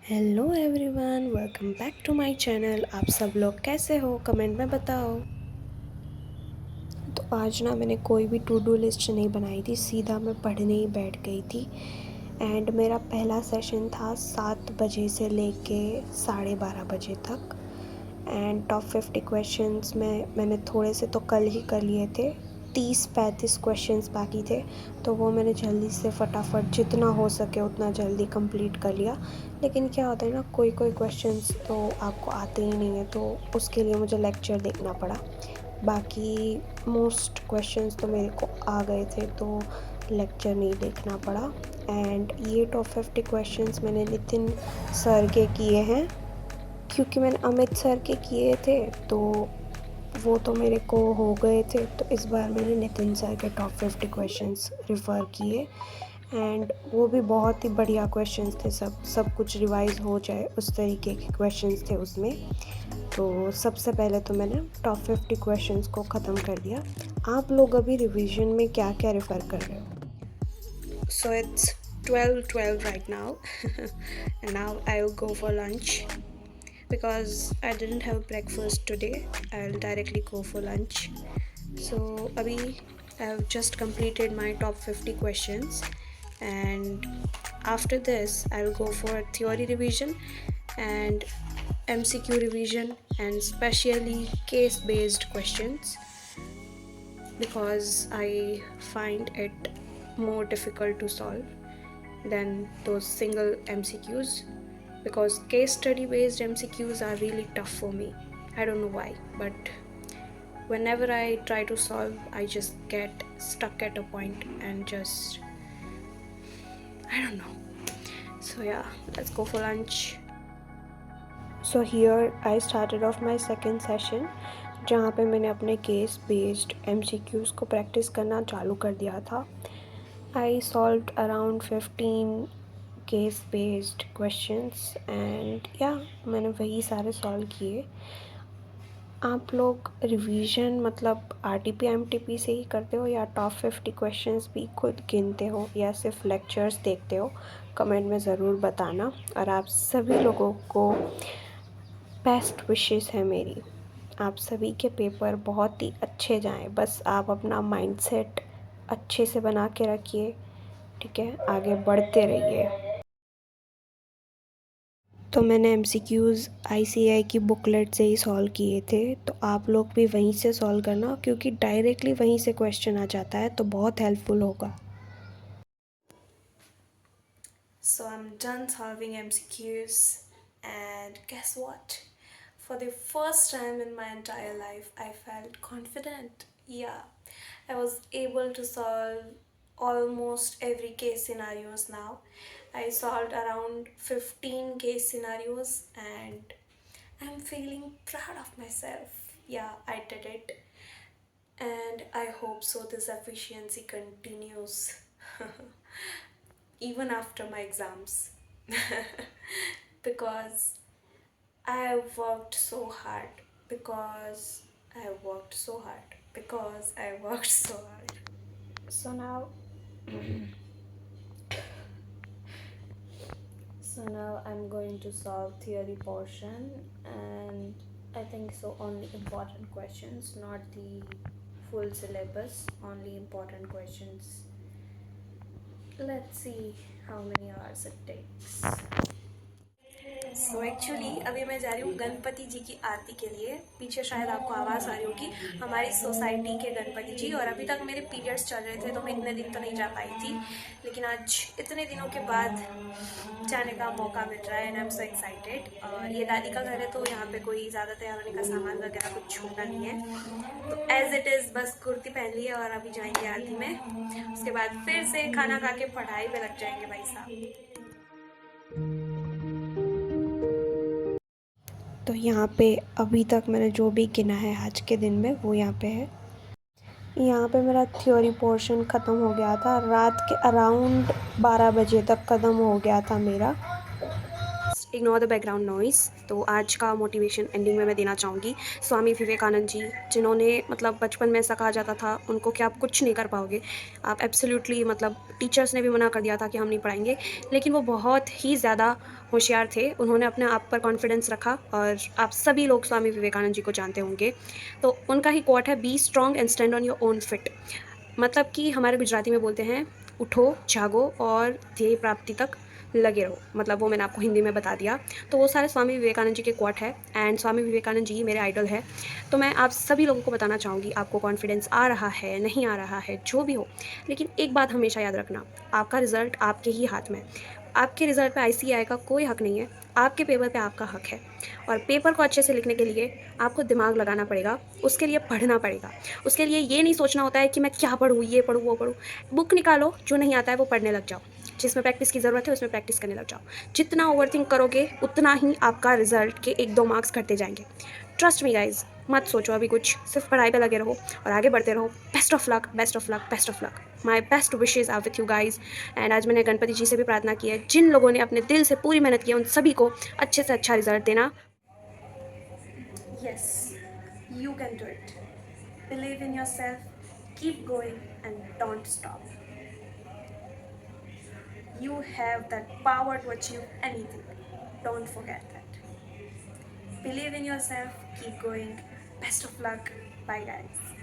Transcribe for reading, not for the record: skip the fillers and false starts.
Hello everyone, welcome back to my channel. आप सब लोग कैसे हो, कमेंट में बताओ। तो आज ना मैंने कोई भी टू डू लिस्ट नहीं बनाई थी, सीधा मैं पढ़ने ही बैठ गई थी। एंड मेरा पहला सेशन था 7 बजे से लेके 12:30 बजे तक। एंड टॉप 50 क्वेश्चंस में मैंने थोड़े से तो कल ही कर लिए थे। 30-35 क्वेश्चंस बाकी थे, तो वो मैंने जल्दी से फटाफट जितना हो सके उतना जल्दी कंप्लीट कर लिया। लेकिन क्या होता है ना, कोई कोई क्वेश्चंस तो आपको आते ही नहीं है, तो उसके लिए मुझे लेक्चर देखना पड़ा। बाकी मोस्ट क्वेश्चंस तो मेरे को आ गए थे, तो लेक्चर नहीं देखना पड़ा। एंड ये टॉप 50 क्वेश्चंस मैंने नितिन सर के किए हैं, क्योंकि मैंने अमित सर के किए थे तो वो तो मेरे को हो गए थे। तो इस बार मैंने नितिन सर के टॉप 50 क्वेश्चंस रेफ़र किए। एंड वो भी बहुत ही बढ़िया क्वेश्चंस थे, सब कुछ रिवाइज हो जाए उस तरीके के क्वेश्चंस थे उसमें। तो सबसे पहले तो मैंने टॉप 50 क्वेश्चंस को ख़त्म कर दिया। आप लोग अभी रिवीजन में क्या क्या रेफ़र कर रहे हो? So it's 12:12 right now and now I will go for lunch because I didn't have breakfast today. I'll directly go for lunch. So abhi I have just completed my top 50 questions, and after this I'll go for theory revision and MCQ revision, and especially case based questions, because I find it more difficult to solve than those single MCQs, because case study based MCQs are really tough for me. I don't know why, but whenever I try to solve, I just get stuck at a point and just, I don't know. So yeah, let's go for lunch. So here I started off my second session, जहाँ पे मैंने अपने case based MCQs को practice करना चालू कर दिया था। I solved around 15 case based questions and या मैंने वही सारे सॉल्व किए। आप लोग रिवीजन मतलब RTP MTP से ही करते हो, या टॉप 50 क्वेश्चंस भी खुद गिनते हो, या सिर्फ लेक्चर्स देखते हो? कमेंट में ज़रूर बताना। और आप सभी लोगों को बेस्ट विशेस है मेरी। आप सभी के पेपर बहुत ही अच्छे जाएं, बस आप अपना माइंडसेट अच्छे से बना के रखिए, ठीक है? आगे बढ़ते रहिए। तो मैंने MCQs ICAI की बुकलेट से ही सॉल्व किए थे, तो आप लोग भी वहीं से सॉल्व करना, क्योंकि डायरेक्टली वहीं से क्वेश्चन आ जाता है, तो बहुत हेल्पफुल होगा। So I'm done solving MCQs, and guess what? For the first time in my entire life, I felt confident. Yeah, I was able to solve almost every case scenarios now. I solved around 15 case scenarios, and I'm feeling proud of myself. Yeah, I did it. And I hope so this efficiency continues even after my exams. Because I worked so hard. Because I worked so hard. Because I worked so hard. So now So now I'm going to solve theory portion, and I think so only important questions, not the full syllabus, only important questions. Let's see how many hours it takes. So actually अभी मैं जा रही हूँ गणपति जी की आरती के लिए। पीछे शायद आपको आवाज़ आ रही होगी, हमारी सोसाइटी के गणपति जी। और अभी तक मेरे पीरियड्स चल रहे थे, तो मैं इतने दिन तो नहीं जा पाई थी, लेकिन आज इतने दिनों के बाद जाने का मौका मिल रहा है, and I am so excited. और ये दादी का घर है, तो यहाँ पे कोई ज़्यादा तैयार होने का सामान वगैरह कुछ छोटा नहीं है, तो एज इट इज़ बस कुर्ती पहन ली है और अभी जाएंगे आरती में। उसके बाद फिर से खाना खा के पढ़ाई पे लग जाएंगे भाई साहब। तो यहाँ पे अभी तक मैंने जो भी गिना है आज के दिन में, वो यहाँ पे है। यहाँ पे मेरा थ्योरी पोर्शन ख़त्म हो गया था, रात के अराउंड 12 बजे तक ख़त्म हो गया था मेरा। Ignore the background noise. तो आज का मोटिवेशन एंडिंग में मैं देना चाहूँगी स्वामी विवेकानंद जी, जिन्होंने मतलब बचपन में ऐसा कहा जाता था उनको कि आप कुछ नहीं कर पाओगे, आप एब्सोल्युटली मतलब टीचर्स ने भी मना कर दिया था कि हम नहीं पढ़ाएंगे, लेकिन वो बहुत ही ज़्यादा होशियार थे। उन्होंने अपने आप पर कॉन्फिडेंस रखा और आप सभी लोग स्वामी विवेकानंद जी को जानते होंगे। तो उनका ही कोट है, be strong and stand on your own fit. मतलब कि हमारे गुजराती में बोलते हैं, उठो, जागो और ध्येय प्राप्ति तक लगे रहो। मतलब वो मैंने आपको हिंदी में बता दिया। तो वो सारे स्वामी विवेकानंद जी के कोट है एंड स्वामी विवेकानंद जी मेरे आइडल है। तो मैं आप सभी लोगों को बताना चाहूँगी, आपको कॉन्फिडेंस आ रहा है, नहीं आ रहा है, जो भी हो, लेकिन एक बात हमेशा याद रखना, आपका रिज़ल्ट आपके ही हाथ में। आपके रिज़ल्ट पे आईसीएआई का कोई हक नहीं है, आपके पेपर पे आपका हक है। और पेपर को अच्छे से लिखने के लिए आपको दिमाग लगाना पड़ेगा, उसके लिए पढ़ना पड़ेगा। उसके लिए ये नहीं सोचना होता है कि मैं क्या पढ़ूँ, ये पढ़ूँ, वो पढ़ूँ। बुक निकालो, जो नहीं आता है वो पढ़ने लग जाओ। जिसमें प्रैक्टिस की ज़रूरत है उसमें प्रैक्टिस करने लग जाओ। जितना ओवरथिंक करोगे उतना ही आपका रिजल्ट के 1-2 मार्क्स घटते जाएंगे। ट्रस्ट मी गाइज, मत सोचो अभी कुछ, सिर्फ पढ़ाई पे लगे रहो और आगे बढ़ते रहो। Best of luck, best of luck, best of luck. My best wishes are with you guys. And आज मैंने गणपति जी से भी प्रार्थना की है, जिन लोगों ने अपने दिल से पूरी मेहनत की है उन सभी को अच्छे से अच्छा रिजल्ट देना। Yes, you can do it. Believe in your self, keep going and don't stop. You have that power to achieve anything. Don't forget that. Believe in yourself, keep going. Best of luck. Bye, guys.